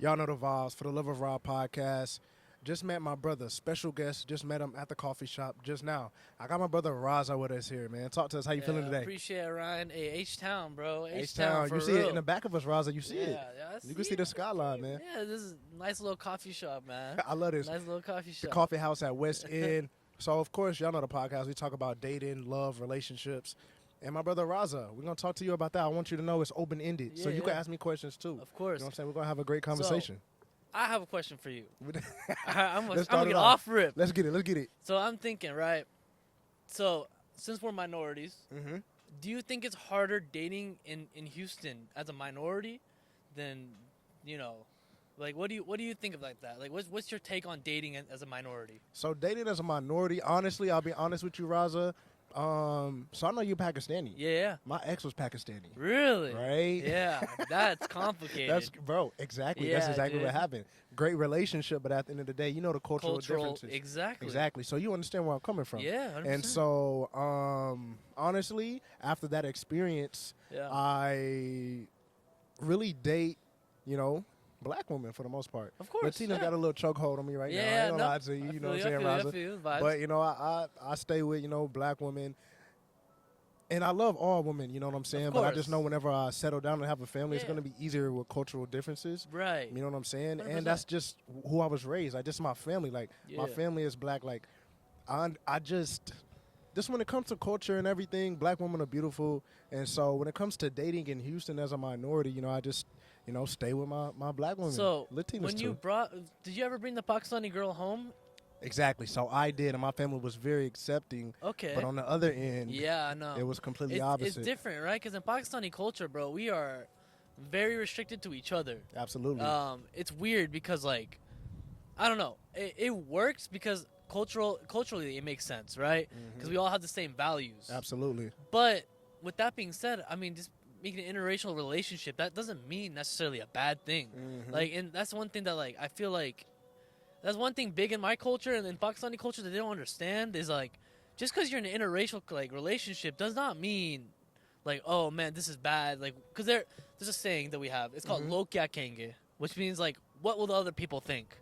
Y'all know the vibes for the Love of Raw podcast. Just met my brother, special guest. Just met him at the coffee shop just now. I got my brother Raza with us here, man. Talk to us. How you feeling today? Appreciate it, Ryan. Hey, H-Town, bro. H-Town. For You see real. it in the back of us, Raza. You see it. Yeah, You can see the skyline, man. Yeah, this is a nice little coffee shop, man. I love this. Nice little coffee shop. The coffee house at West End. So, of course, y'all know the podcast. We talk about dating, love, relationships. And my brother Raza, we're going to talk to you about that. I want you to know it's open-ended. So you can ask me questions, too. Of course. You know what I'm saying? We're going to have a great conversation. So, I have a question for you. I'm going to get off. off rip. Let's get it. So I'm thinking, right? So since we're minorities, do you think it's harder dating in Houston as a minority than, like what do you think of like that? Like what's your take on dating as a minority? So dating as a minority, honestly, I'll be honest with you, Raza. So I know you're Pakistani. Yeah. My ex was Pakistani. Really? Right? Yeah. That's complicated. Exactly. Yeah, That's exactly dude. what happened. Great relationship, but at the end of the day, you know the cultural differences. Exactly. So you understand where I'm coming from. Yeah, 100%. And so, honestly, after that experience, I really date, black women for the most part. Of course. Latina got a little chokehold on me right now. I ain't gonna lie to you, you know what I'm saying, Raza? But, I stay with, black women. And I love all women, you know what I'm saying? But I just know whenever I settle down and have a family, it's going to be easier with cultural differences. Right. You know what I'm saying? 100%. And that's just who I was raised. Just my family. Like, my family is black. Like, just when it comes to culture and everything, black women are beautiful. And so when it comes to dating in Houston as a minority, I just, stay with my black women. So Latinas when too. did you ever bring the Pakistani girl home? Exactly. So I did, and my family was very accepting. Okay. But on the other end, I know. It was completely opposite. It's different, right? Because in Pakistani culture, bro, we are very restricted to each other. Absolutely. It's weird because, like, I don't know. It works because culturally it makes sense, right? Because we all have the same values. Absolutely. But with that being said, I mean, just making an interracial relationship, that doesn't mean necessarily a bad thing. Like, and that's one thing that, like, I feel like that's one thing big in my culture and in Pakistani culture that they don't understand is, like, just because you're in an interracial, like, relationship does not mean, like, oh, man, this is bad. Like, because there's a saying that we have. It's called lo kya kenge, which means, like, what will the other people think?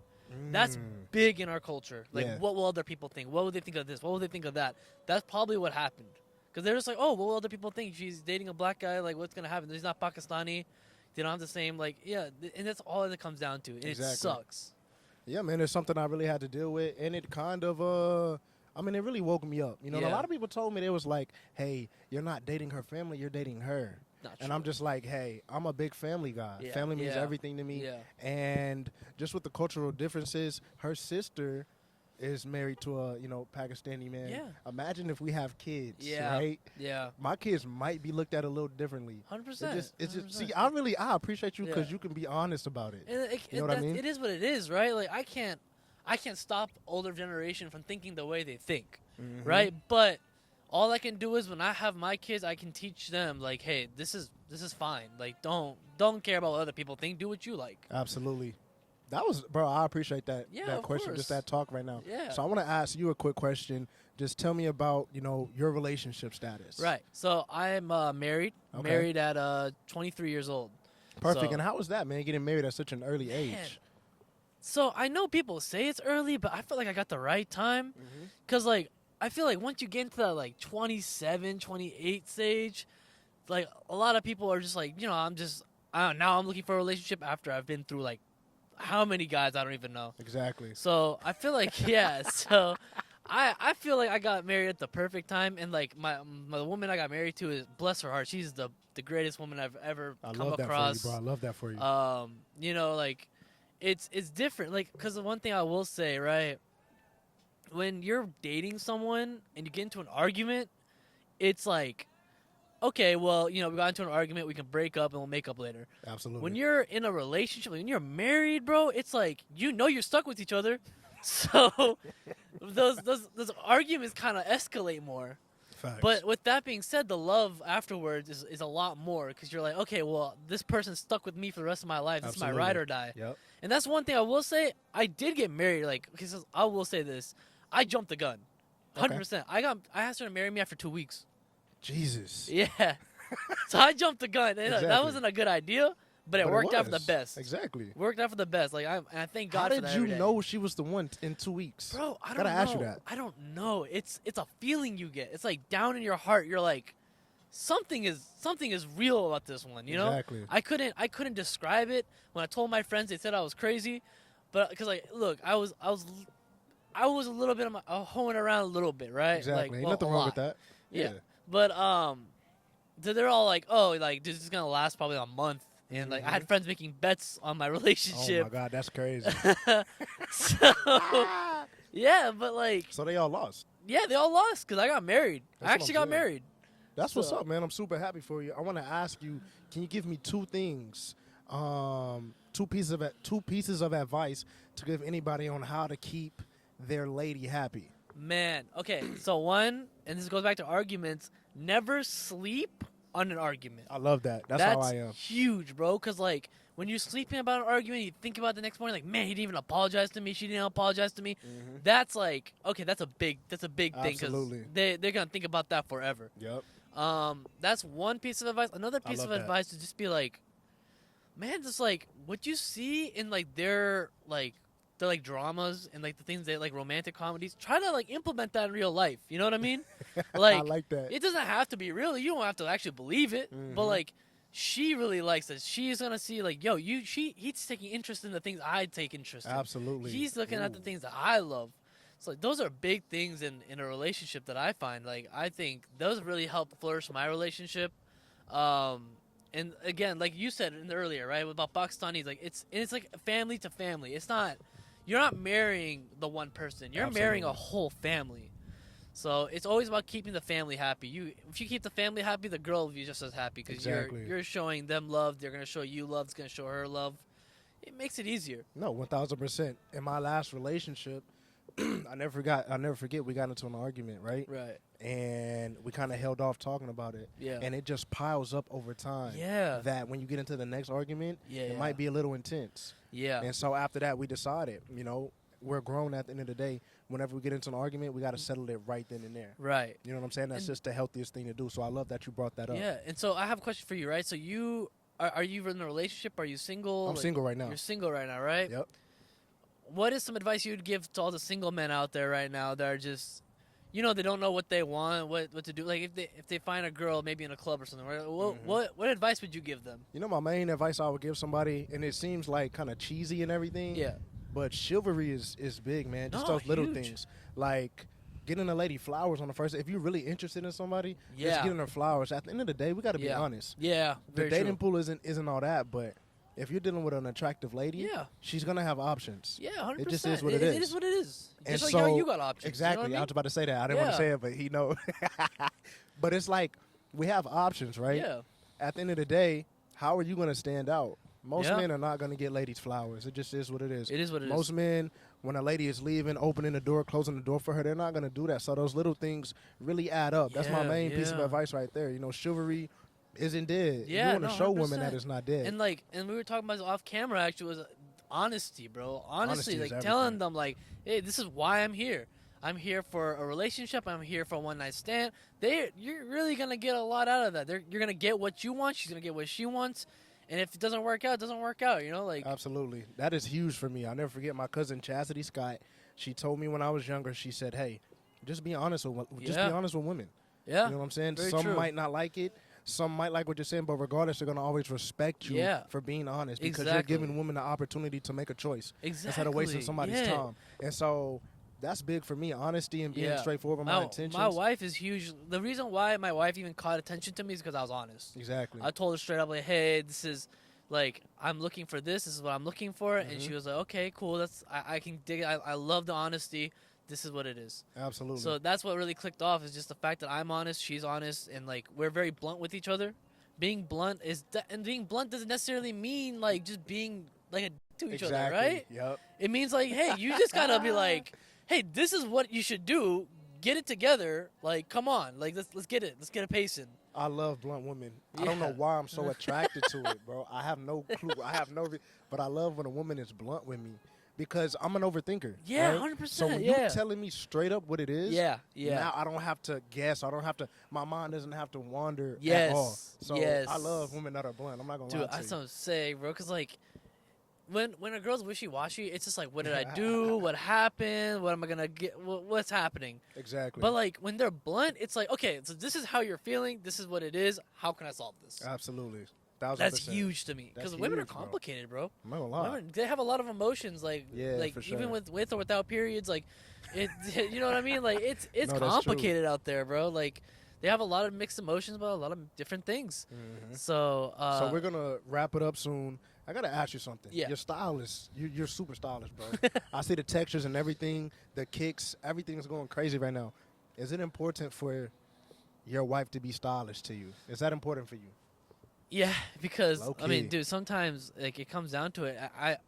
That's big in our culture. Like, what will other people think? What will they think of this? What will they think of that? That's probably what happened. Because they're just like, oh, what will other people think? She's dating a black guy. Like, what's going to happen? He's not Pakistani. They don't have the same, like, and that's all that it comes down to. And it sucks. Yeah, man, it's something I really had to deal with, and it kind of, it really woke me up. A lot of people told me, they was like, hey, you're not dating her family, you're dating her. And I'm just like, hey, I'm a big family guy. Yeah. Family means everything to me. Yeah. And just with the cultural differences, her sister is married to a, Pakistani man. Yeah. Imagine if we have kids, right? Yeah. My kids might be looked at a little differently. 100%. It's just see, I appreciate you because you can be honest about it. And you know what I mean? It is what it is, right? Like, I can't stop older generation from thinking the way they think, right? But all I can do is when I have my kids, I can teach them, like, hey, this is fine. Like, don't care about what other people think. Do what you like. Absolutely. That was, bro, I appreciate that question, course. just that talk right now. Yeah. So I want to ask you a quick question. Just tell me about, your relationship status. Right. So I'm married. Okay. Married at 23 years old. Perfect. So, and how was that, man, getting married at such an early age? So I know people say it's early, but I feel like I got the right time. Because, like, I feel like once you get into that, like, 27, 28 stage, like, a lot of people are just like, now I'm looking for a relationship after I've been through, like, how many guys I don't even know. Exactly. So I feel like so I feel like I got married at the perfect time, and like my woman I got married to is, bless her heart, she's the greatest woman I've ever come across. I love that for you, bro. I love that for you. Like it's different, like, because the one thing I will say, right, when you're dating someone and you get into an argument, it's like, okay, well, we got into an argument, we can break up and we'll make up later. Absolutely. When you're in a relationship, when you're married, bro, it's like, you're stuck with each other. So those arguments kind of escalate more. Facts. But with that being said, the love afterwards is a lot more, because you're like, okay, well, this person's stuck with me for the rest of my life. This is my ride or die. Yep. And that's one thing I will say. I did get married. Like, because I will say this. I jumped the gun. 100%. I asked her to marry me after 2 weeks. Jesus. Yeah. So I jumped the gun. And Exactly. that wasn't a good idea. but it worked out for the was. best. Exactly. Worked out for the best. Like I thank God How for that. did you every day. know she was the one in 2 weeks? Bro, I don't Gotta know. ask you that. I don't know. It's a feeling you get. It's like down in your heart. You're like, something is real about this one. You know? Exactly. I couldn't describe it. When I told my friends, they said I was crazy, but because like, look, I was a little bit hoeing around a little bit, right? Exactly. Like, Ain't well, nothing a wrong lot. with that. Yeah. But so they're all like, oh, like this is gonna last probably a month. And like I had friends making bets on my Oh relationship. my God, that's crazy. So yeah, but like So they all lost. yeah, they all lost because I got married. That's I what actually I'm got saying. married. That's what's So- up, man. I'm super happy for you. I want to ask you, can you give me two things, two pieces of advice to give anybody on how to keep their lady happy? Man, okay. So one, and this goes back to arguments. Never sleep on an argument. I love that. That's how I am. Huge, bro. Because like when you're sleeping about an argument, you think about the next morning, like, man, he didn't even apologize to me. She didn't apologize to me. That's like, okay, that's a big thing because Absolutely. they're gonna think about that forever. Yep. That's one piece of advice. Another I piece love of that. advice would just be like, man, just like what you see in like their dramas and like the things they like romantic comedies. Try to like implement that in real life. You know what I mean? Like, I like that. it doesn't have to be real. You don't have to actually believe it. But like, she really likes it. She's gonna see like, yo, he's taking interest in the things I take interest in. Absolutely. He's looking at the things that I love. So like, those are big things in a relationship that I find. Like I think those really help flourish my relationship. And again, like you said earlier, right, about Pakistanis, like it's like family to family. It's not, you're not marrying the one person. You're marrying a whole family. So it's always about keeping the family happy. If you keep the family happy, the girl will be just as happy because Exactly. you're showing them love. They're gonna show you love. It's gonna show her love. It makes it easier. No, 1,000%. In my last relationship, I never forget. We got into an argument, right? Right. And we kind of held off talking about it. Yeah. And it just piles up over time. Yeah. That when you get into the next argument, Yeah, it yeah. might be a little intense. Yeah. And so after that, we decided, we're grown at the end of the day. Whenever we get into an argument, we got to settle it right then and there. Right. You know what I'm saying? That's And- just the healthiest thing to do. So I love that you brought that up. Yeah. And so I have a question for you, right? So are you in a relationship? Are you single? I'm single right now. You're single right now, right? Yep. What is some advice you would give to all the single men out there right now that are just, they don't know what they want, what to do? Like if they find a girl maybe in a club or something, right? What advice would you give them? My main advice I would give somebody, and it seems like kind of cheesy and everything. Yeah. But chivalry is big, man. Just No, those little huge. things. Like getting a lady flowers on the first. If you're really interested in somebody, Yeah. just getting her flowers. At the end of the day, we got to be honest. Yeah. The Very dating true. pool isn't all that, but if you're dealing with an attractive lady, Yeah. she's gonna have options. Yeah, 100%. It just is what it is. It is what it is. And Just like so how you got options. exactly. You know I what was about to say that. I didn't want to Yeah. say it, but he know. But it's like we have options, I right? mean? Yeah. At the end of the day, how are you gonna stand out? Most Yeah. men are not gonna get ladies flowers. It just is what it is. It is what it is. Most men, when a lady is leaving, opening the door, closing the door for her, they're not gonna do that. So those little things really add up. That's my Yeah, main piece of yeah. advice right there. Chivalry isn't dead. Yeah, you want to no, show women 100%. that it's not dead. And we were talking about this off camera actually was honesty, bro. Honesty Honestly, is like telling everything. them like, hey, this is why I'm here. I'm here for a relationship. I'm here for a one night stand. You're really gonna get a lot out of that. You're gonna get what you want. She's gonna get what she wants. And if it doesn't work out, it doesn't work out. Like Absolutely. That is huge for me. I'll never forget my cousin Chastity Scott. She told me when I was younger, she said, hey, just be honest with Yeah. women. yeah, You know what I'm saying? Very Some true. might not like it. Some might like what you're saying, but regardless, they're going to always respect you Yeah. for being honest because Exactly. you're giving women the opportunity to make a choice exactly. instead of wasting somebody's Yeah. time. And so that's big for me, honesty and being Yeah. straightforward with my intentions. My wife is huge. The reason why my wife even caught attention to me is because I was honest. Exactly. I told her straight up, like, hey, this is, like, I'm looking for this. This is what I'm looking for. And she was like, okay, cool. I can dig it. I love the honesty. This is what it is. Absolutely. So that's what really clicked off is just the fact that I'm honest, she's honest, and, like, we're very blunt with each other. Being blunt doesn't necessarily mean, like, just being, like, a to each other, right? Yep. It means, like, hey, you just gotta be like, hey, this is what you should do. Get it together. Like, come on. Like, let's get it. Let's get it pacing. I love blunt women. I don't know Yeah. why I'm so attracted to it, bro. I have no clue. But I love when a woman is blunt with me because I'm an overthinker. Yeah, right? 100%. So when yeah. you telling me straight up what it is, Yeah. Yeah. now I don't have to guess. I don't have to. My mind doesn't have to wander Yes. at all. So yes. I love women that are blunt. I'm not gonna Dude, lie to that's you. what I'm saying, bro. Cause like, when a girl's wishy-washy, it's just like, what did I do? What happened? What am I gonna get? What's happening? Exactly. But like, when they're blunt, it's like, okay, so this is how you're feeling. This is what it is. How can I solve this? Absolutely. 1000%. That's huge to me. That's Because women are huge, bro. complicated, bro. I'm not gonna lie. Women, they have a lot of emotions. Like, Yeah, like for sure. even with or without periods, like, it. You know what I mean? Like, it's No, that's true. complicated out there, bro. Like, they have a lot of mixed emotions about a lot of different things. Mhm. So, So we're gonna wrap it up soon. I gotta ask you something. Yeah. Your style is you're super stylish, bro. I see the textures and everything, the kicks, everything is going crazy right now. Is it important for your wife to be stylish to you? Is that important for you? Yeah, because Low I mean, key. dude, sometimes like it comes down to it.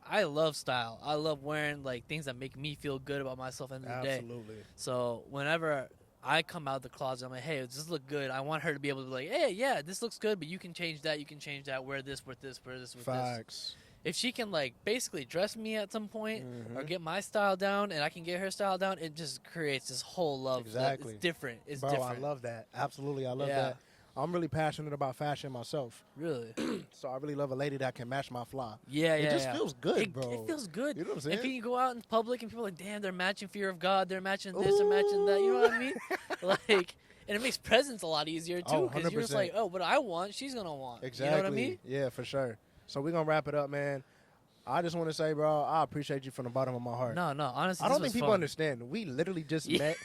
I love style. I love wearing like things that make me feel good about myself at the end of the day. Absolutely. So whenever I come out of the closet, I'm like, hey, does this look good? I want her to be able to be like, hey, yeah, this looks good, but you can change that. You can change that. Wear this, wear this, wear this, wear this. Facts. If she can like basically dress me at some point or Mhm. get my style down, and I can get her style down, it just creates this whole love. Exactly. It's different. It's Bro, different. I love that. Absolutely, I love Yeah. that. I'm really passionate about fashion myself, Really. so I really love a lady that can match my fly. Yeah, It yeah, just yeah. feels good, It, bro. it feels good. You know what I'm If saying? you go out in public and people are like, damn, they're matching Fear of God, they're matching this, they're matching that. You know what I mean? Like, and it makes presents a lot easier too, Oh, because you're just 100%. like, oh, what I want, she's gonna want. Exactly. You know what I mean? Yeah, for sure. So we're gonna wrap it up, man. I just want to say, bro, I appreciate you from the bottom of my heart. No, honestly, I don't this think was people fun. understand. We literally just Yeah. met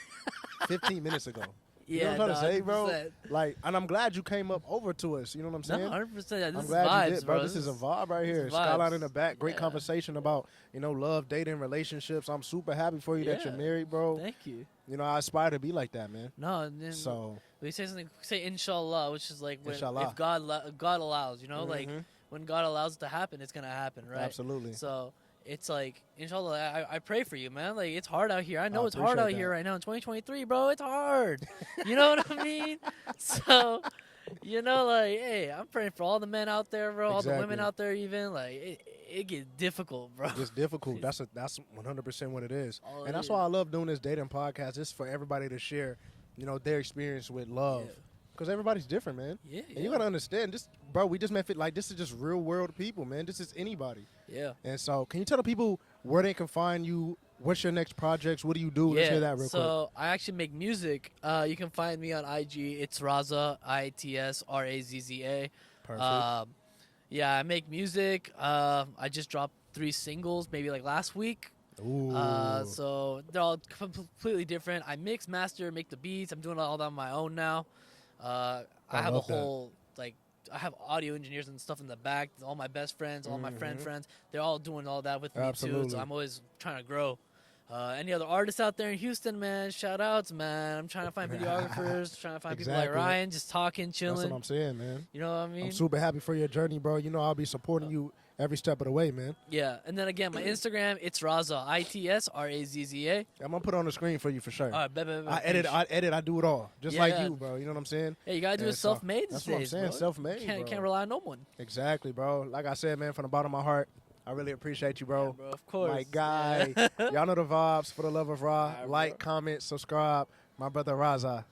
15 minutes ago. You Yeah, know what I'm trying to say, bro? 100%. Like, and I'm glad you came up over to us. You know what I'm saying? No, 100%. This I'm is glad vibes, you did, bro. This is a is- vibe right this here. is Skyline vibes. in the back. Great Yeah. conversation about, love, dating, relationships. I'm super happy for you that you're Yeah. married, bro. Thank you. I aspire to be like that, man. No, and then So, we say something, say inshallah, which is like when, Inshallah. if God God allows, like Mhm. when God allows it to happen, it's gonna happen, right? Absolutely. So it's like, inshallah, I pray for you, man. Like, it's hard out here. I know it's hard out appreciate here that. right now in 2023, bro. It's hard. You know what I mean? So, like, hey, I'm praying for all the men out there, bro. All the women Exactly. out there, even. Like, it gets difficult, bro. It's difficult. That's 100% what it is. All And it that's is. why I love doing this dating podcast. It's for everybody to share, their experience with love. Yeah. Because everybody's different, man. Yeah, And you got to understand, this, bro, we just met, like, this is just real world people, man. This is anybody. Yeah. And so, can you tell the people where they can find you? What's your next projects? What do you do? Let's hear that real quick. So I actually make music. You can find me on IG. It's Raza, ITSRAZZA. Perfect. Yeah, I make music. I just dropped 3 singles, maybe like last week. Ooh. So they're all completely different. I mix, master, make the beats. I'm doing all that on my own now. I have a love that. whole I have audio engineers and stuff in the back. All my best friends, all my friends, they're all doing all that with me too. Absolutely. So I'm always trying to grow. Any other artists out there in Houston, man? Shout outs, man. I'm trying to find videographers, trying to find people like Exactly. Ryan, just talking, That's chilling. what I'm saying, man. You know what I mean? I'm super happy for your journey, bro. I'll be supporting you every step of the way, man. Yeah, and then again, my Instagram, it's Raza, ITSRAZZA. I'm gonna put it on the screen for you for sure. All right, bet. I edit, I do it all. Just like Yeah. you, bro. You know what I'm saying? Hey, you gotta do Yeah, it so self-made these that's what I'm days, saying, bro. self-made, You bro. can't rely on no one. Exactly, bro. Like I said, man, from the bottom of my heart, I really appreciate you, bro. Yeah, bro, of course. My guy. Yeah. Y'all know the vibes. For the love of Ra. All right, Like, bro. comment, subscribe. My brother Raza.